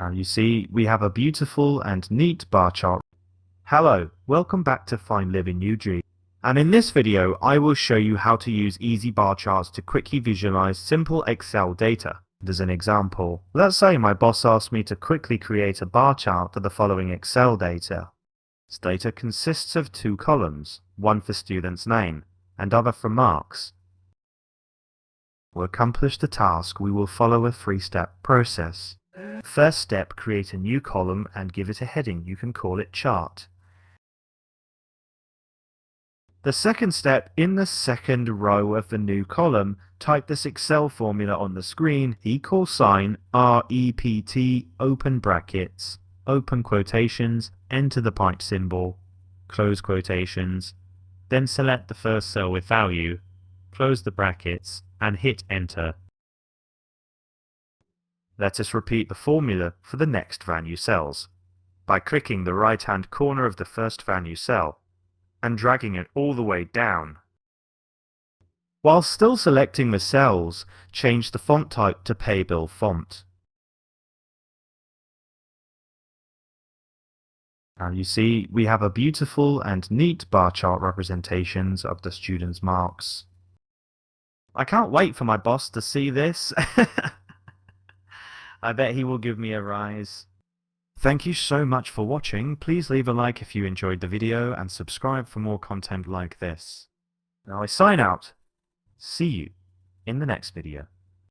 Now you see we have a beautiful and neat bar chart. Hello, welcome back to Fine Living UG. And in this video I will show you how to use easy bar charts to quickly visualize simple Excel data. As an example, let's say my boss asked me to quickly create a bar chart for the following Excel data. This data consists of two columns, one for student's name and other for marks. To accomplish the task, we will follow a three-step process. First step, create a new column and give it a heading. You can call it chart. The second step, in the second row of the new column, type this Excel formula on the screen, =REPT, open brackets, open quotations, enter the point symbol, close quotations, then select the first cell with value, close the brackets, and hit enter. Let us repeat the formula for the next value cells by clicking the right-hand corner of the first value cell and dragging it all the way down. While still selecting the cells, change the font type to Paybill font. Now you see we have a beautiful and neat bar chart representations of the students' marks. I can't wait for my boss to see this. I bet he will give me a rise. Thank you so much for watching. Please leave a like if you enjoyed the video and subscribe for more content like this. Now I sign out. See you in the next video.